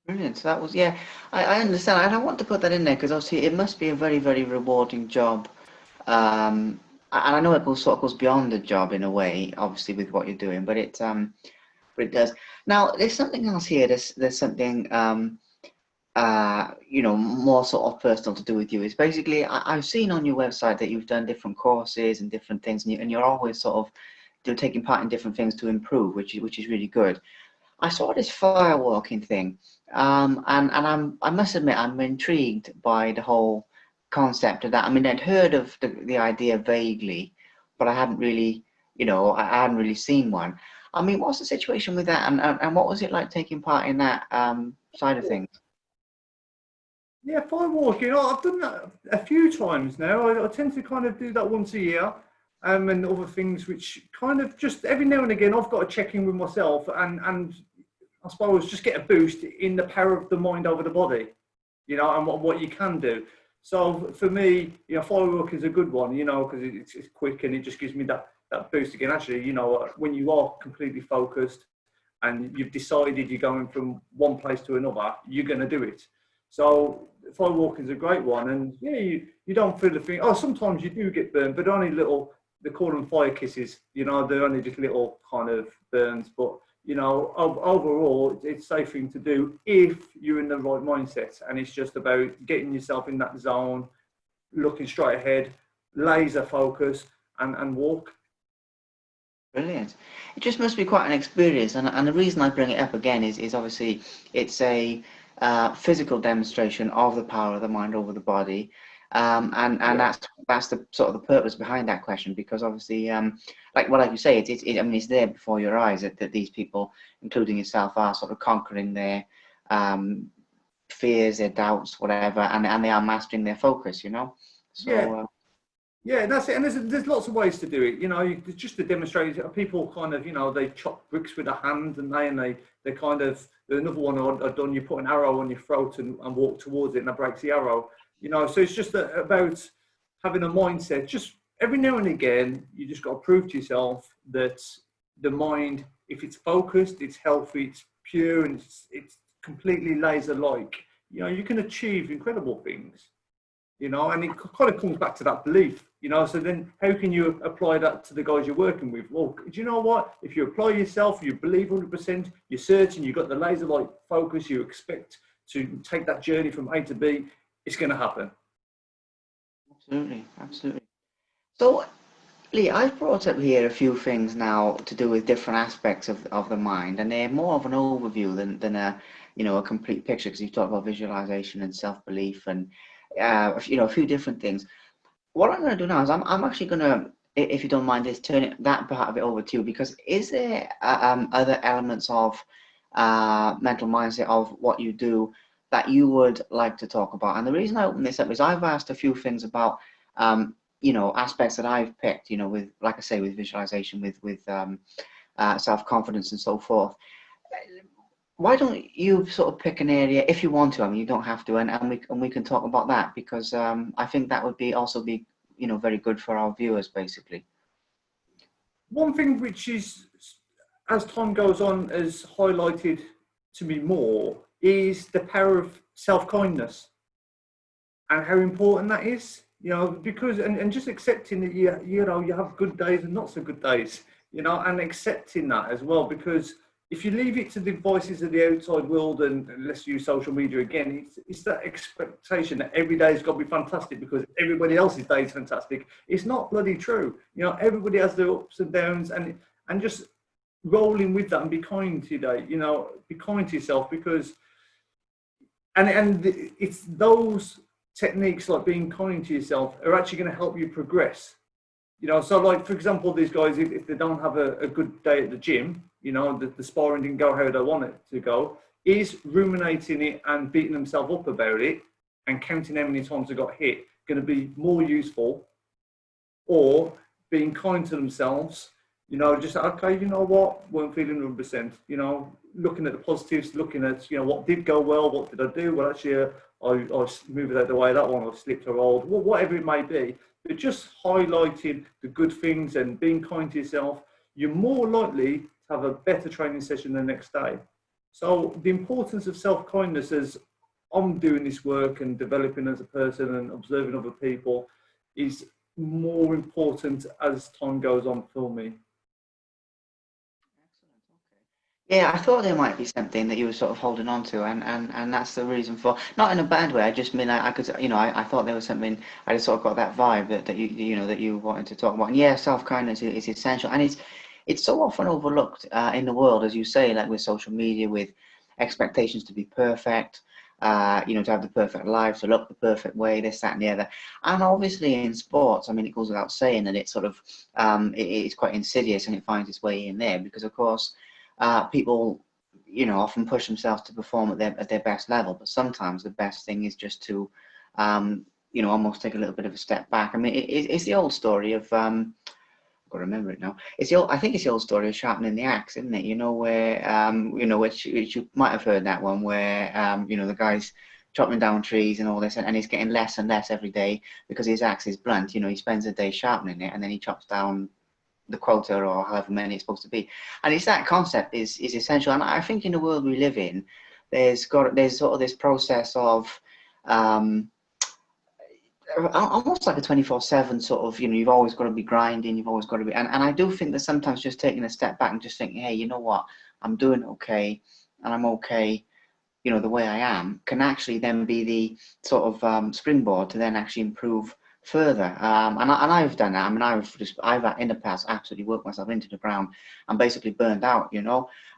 Brilliant. So that was, yeah, I understand. And I want to put that in there because obviously it must be a very, very rewarding job. And I know it goes beyond the job in a way, obviously, with what you're doing, but it does. Now, there's something else here. There's something, you know, more sort of personal to do with you. It's basically, I've seen on your website that you've done different courses and different things, and you're always sort of taking part in different things to improve, which is really good. I saw this firewalking thing, and I must admit I'm intrigued by the whole concept of that. I mean, I'd heard of the idea vaguely, but I hadn't really, you know, I hadn't really seen one. I mean, what's the situation with that, and what was it like taking part in that side of things? Yeah, firewalking. I've done that a few times now. I tend to kind of do that once a year. And other things which kind of just every now and again I've got to check in with myself and I suppose just get a boost in the power of the mind over the body, you know, and what you can do. So for me, you know, firework is a good one, you know, because it's quick and it just gives me that boost again. Actually, you know, when you are completely focused and you've decided you're going from one place to another, you're going to do it. So firewalking is a great one. And yeah, you don't feel the thing. Oh, sometimes you do get burned, but only little. They call them fire kisses, you know, they're only just little kind of burns, but you know, overall it's a safe thing to do if you're in the right mindset, and it's just about getting yourself in that zone, looking straight ahead, laser focus and walk. Brilliant. It just must be quite an experience, and the reason I bring it up again is obviously it's a physical demonstration of the power of the mind over the body. And yeah. that's the sort of the purpose behind that question, because obviously, like you say, I mean, it's there before your eyes that these people, including yourself, are sort of conquering their fears, their doubts, whatever, and they are mastering their focus, you know. So yeah. Yeah, that's it. And there's lots of ways to do it. You know, just to demonstrate, people kind of, you know, they chop bricks with a hand, and they kind of, another one I've done, you put an arrow on your throat and walk towards it, and that breaks the arrow. You know, so it's just about having a mindset. Just every now and again, you just got to prove to yourself that the mind, if it's focused, it's healthy, it's pure, and it's completely laser-like, you know, you can achieve incredible things. You know, and it kind of comes back to that belief, you know. So then how can you apply that to the guys you're working with? Well, do you know what? If you apply yourself, you believe 100%, you're certain, you've got the laser-like focus, you expect to take that journey from A to B, it's going to happen. Absolutely. So, Lee, I've brought up here a few things now to do with different aspects of the mind, and they're more of an overview than a, you know, a complete picture, because you've talked about visualization and self-belief and you know, a few different things. What I'm going to do now is I'm actually going to, if you don't mind, just turn that part of it over to you, because is there other elements of mental mindset of what you do that you would like to talk about? And the reason I open this up is I've asked a few things about, aspects that I've picked, with, like I say, with visualization, with self-confidence and so forth. Why don't you sort of pick an area if you want to? I mean, you don't have to, and we can talk about that, because I think that would also be very good for our viewers, basically. One thing which is, as time goes on, has highlighted to me more is the power of self-kindness and how important that is. Because and just accepting that you have good days and not so good days, and accepting that as well, because if you leave it to the voices of the outside world, and let's use social media again, it's that expectation that every day has got to be fantastic because everybody else's day is fantastic. It's not bloody true. Everybody has their ups and downs, and just rolling with that and be kind to your day. Be kind to yourself, because it's those techniques like being kind to yourself are actually going to help you progress. So like, for example, these guys, if they don't have a good day at the gym, the sparring didn't go how they want it to go, is ruminating it and beating themselves up about it and counting how many times they got hit going to be more useful, or being kind to themselves, just, okay, what, weren't feeling 100%, looking at the positives, looking at, what did go well, what did I do? Well, actually, I moved it out of the way, that one, I slipped or rolled, whatever it may be. But just highlighting the good things and being kind to yourself, you're more likely to have a better training session the next day. So the importance of self-kindness, as I'm doing this work and developing as a person and observing other people, is more important as time goes on for me. Yeah, I thought there might be something that you were sort of holding on to, and that's the reason for, not in a bad way. I just mean I could, I thought there was something. I just sort of got that vibe that you wanted to talk about. And yeah, self-kindness is essential, and it's so often overlooked in the world, as you say, like with social media, with expectations to be perfect, to have the perfect life, to look the perfect way, this, that, and the other. And obviously in sports, I mean, it goes without saying that it's sort of it's quite insidious, and it finds its way in there, because of course. People, often push themselves to perform at their best level, but sometimes the best thing is just to, almost take a little bit of a step back. I mean, it's the old story of, I've got to remember it now. I think it's the old story of sharpening the axe, isn't it? Where, which you might have heard that one, where, the guy's chopping down trees and all this, and he's getting less and less every day because his axe is blunt. He spends a day sharpening it, and then he chops down the quota or however many it's supposed to be. And it's that concept is essential. And I think in the world we live in, there's sort of this process of almost like a 24/7 sort of, you've always got to be grinding, you've always got to be, and I do think that sometimes just taking a step back and just thinking, hey, you know what, I'm doing okay, and I'm okay, the way I am, can actually then be the sort of springboard to then actually improve further. And I've done that. I mean, I've in the past absolutely worked myself into the ground and basically burned out.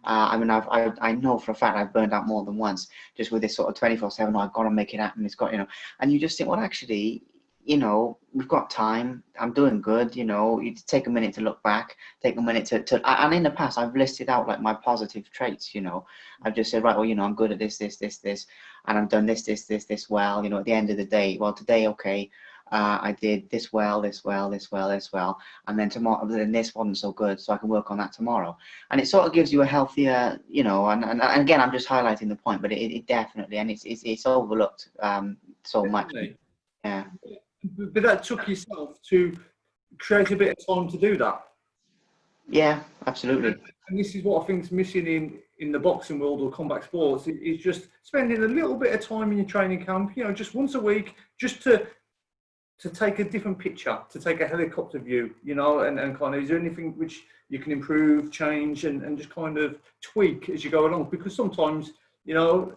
I mean, I know for a fact I've burned out more than once, just with this sort of 24/7. I've got to make it happen. It's got, and you just think, well, actually, we've got time. I'm doing good. You take a minute to look back, take a minute to and in the past I've listed out like my positive traits. I've just said, right, well, I'm good at this, and I've done this well. At the end of the day, well, today, okay. I did this well, and then tomorrow, then this wasn't so good, so I can work on that tomorrow. And it sort of gives you a healthier, and again, I'm just highlighting the point, but it definitely, and it's overlooked so much. Yeah. But that took yourself to create a bit of time to do that. Yeah, absolutely. And this is what I think is missing in the boxing world or combat sports. It's just spending a little bit of time in your training camp, just once a week, just to take a different picture, to take a helicopter view, and kind of, is there anything which you can improve, change, and just kind of tweak as you go along? Because sometimes, you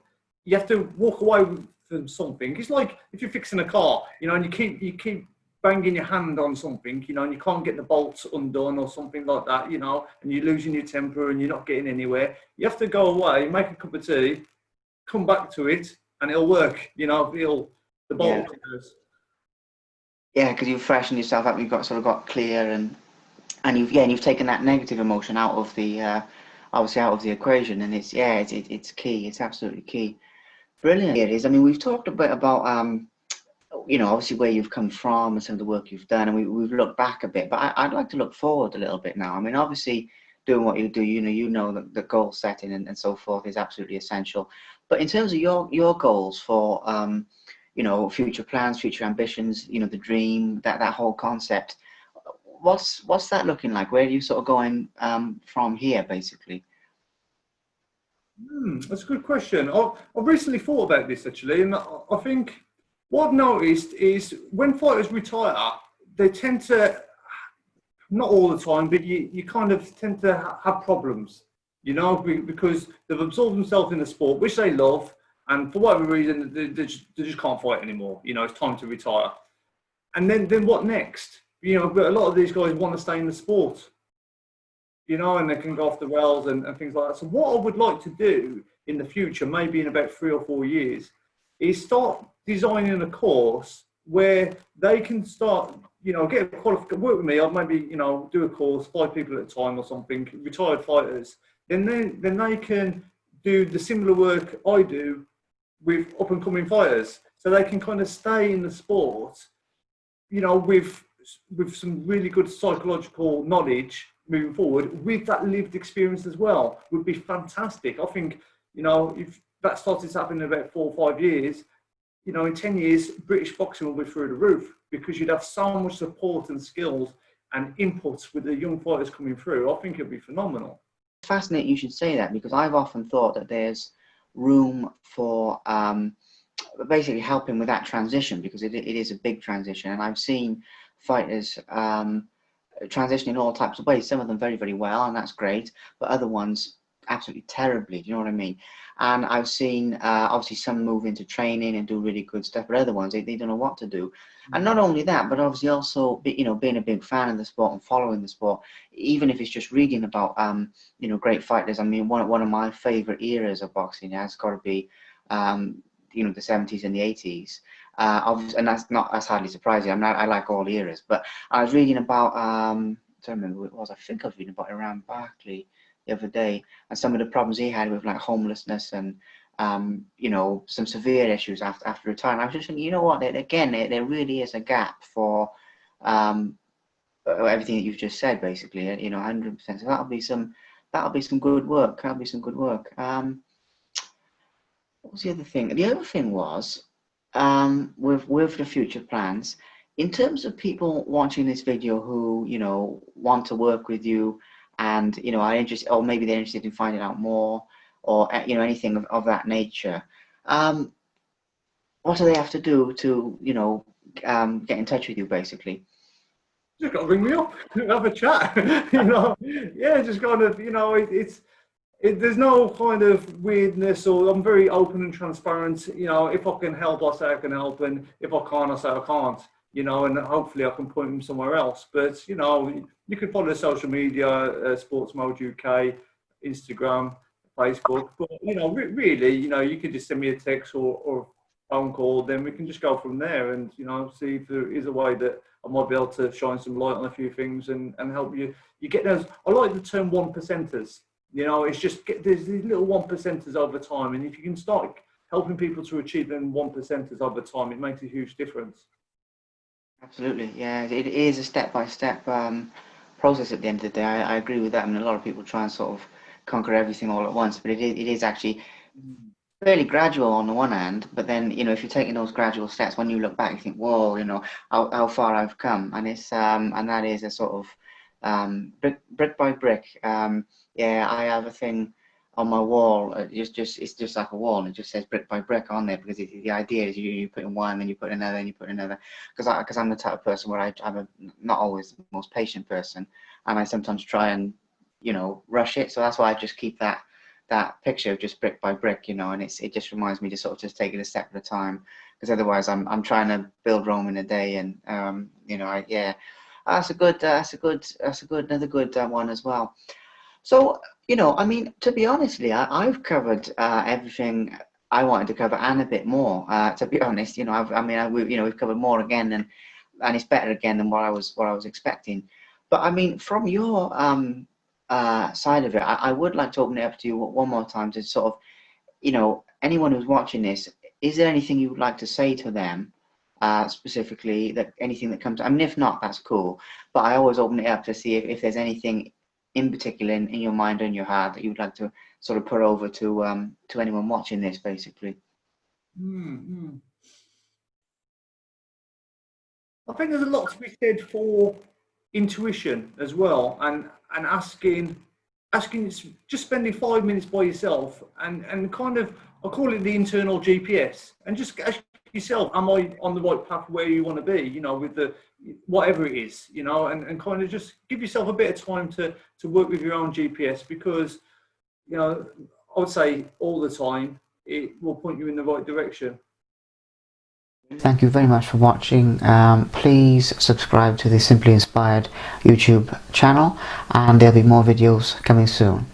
have to walk away from something. It's like if you're fixing a car, and you keep banging your hand on something, and you can't get the bolts undone or something like that, and you're losing your temper and you're not getting anywhere. You have to go away, make a cup of tea, come back to it, and it'll work, the bolt covers. Yeah, because you've freshened yourself up, you've got clear, and you've taken that negative emotion out of the obviously out of the equation, and it's key. It's absolutely key. Brilliant. It is. I mean, we've talked a bit about, obviously where you've come from and some of the work you've done, and we've looked back a bit, but I'd like to look forward a little bit now. I mean, obviously doing what you do, that the goal setting and so forth is absolutely essential. But in terms of your goals for, future plans, future ambitions, the dream, that whole concept, what's that looking like? Where are you sort of going from here, basically? That's a good question. I've recently thought about this actually, and I think what I've noticed is when fighters retire, they tend to, not all the time, but you kind of tend to have problems, because they've absorbed themselves in the sport, which they love, and for whatever reason, they just can't fight anymore. It's time to retire. And then what next? But a lot of these guys want to stay in the sport, and they can go off the rails and things like that. So what I would like to do in the future, maybe in about 3 or 4 years, is start designing a course where they can start, get a qualification, work with me. I'll maybe, do a course, 5 people at a time or something, retired fighters. Then they can do the similar work I do with up and coming fighters. So they can kind of stay in the sport, with some really good psychological knowledge moving forward, with that lived experience as well, would be fantastic. I think, if that started to happen in about 4 or 5 years, in 10 years, British boxing will be through the roof, because you'd have so much support and skills and inputs with the young fighters coming through. I think it'd be phenomenal. It's fascinating you should say that, because I've often thought that there's room for basically helping with that transition, because it is a big transition, and I've seen fighters transition in all types of ways. Some of them very, very well, and that's great, but other ones absolutely terribly. Do you know what I mean? And I've seen obviously some move into training and do really good stuff, but other ones they don't know what to do. And not only that, but obviously also being a big fan of the sport and following the sport, even if it's just reading about great fighters. I mean, one of my favorite eras of boxing has got to be the 70s and the 80s. And that's hardly surprising. I like all eras, but I was reading about I don't remember who it was. I think I was reading about Iran Barkley the other day, and some of the problems he had with like homelessness and some severe issues after retirement. I was just thinking, there really is a gap for everything that you've just said, basically. 100%. So that'll be some good work. That'll be some good work. What was the other thing? The other thing was, with the future plans, in terms of people watching this video who want to work with you and are interested, or maybe they're interested in finding out more, or anything of that nature, what do they have to do to get in touch with you, basically? Just got to ring me up, have a chat. Yeah, just kind of, there's no kind of weirdness, or I'm very open and transparent. If I can help, I say I can help, and if I can't, I say I can't. And hopefully I can point them somewhere else. But you can follow the social media, Sportsmode UK, Instagram, Facebook. But really, you can just send me a text or phone call. Then we can just go from there, and see if there is a way that I might be able to shine some light on a few things and help you. You get those. I like the term 1%ers. It's just there's these little 1%ers over time, and if you can start helping people to achieve them 1%ers over time, it makes a huge difference. Absolutely, yeah. It is a step-by-step process at the end of the day. I agree with that. I mean, a lot of people try and sort of conquer everything all at once, but it is actually fairly gradual on the one hand. But then, if you're taking those gradual steps, when you look back, you think, whoa, how far I've come. And it's and that is a sort of brick by brick. Yeah, I have a thing on my wall. It's just like a wall, and it just says brick by brick on there, because the idea is you put in one, then you put another, and you put another. Because I'm the type of person where I'm not always the most patient person, and I sometimes try and rush it. So that's why I just keep that picture of just brick by brick, and it just reminds me to sort of just take it a step at a time, because otherwise I'm trying to build Rome in a day, and that's another good one as well. So, I mean, to be honest, I've covered everything I wanted to cover and a bit more. To be honest, we've covered more again, and it's better again than what I was expecting. But I mean, from your side of it, I would like to open it up to you one more time to sort of, anyone who's watching this, is there anything you would like to say to them specifically, that anything that comes, I mean, if not, that's cool, but I always open it up to see if there's anything in particular in your mind or in your heart that you would like to sort of put over to anyone watching this, basically. I think there's a lot to be said for intuition as well, and asking, just spending 5 minutes by yourself and kind of, I call it the internal GPS, and just ask yourself, am I on the right path where you want to be, you know, with the whatever it is, you know, and kind of just give yourself a bit of time to work with your own GPS, because, you know, I would say all the time it will point you in the right direction. Thank you very much for watching. Please subscribe to the Simply Inspired YouTube channel, and there'll be more videos coming soon.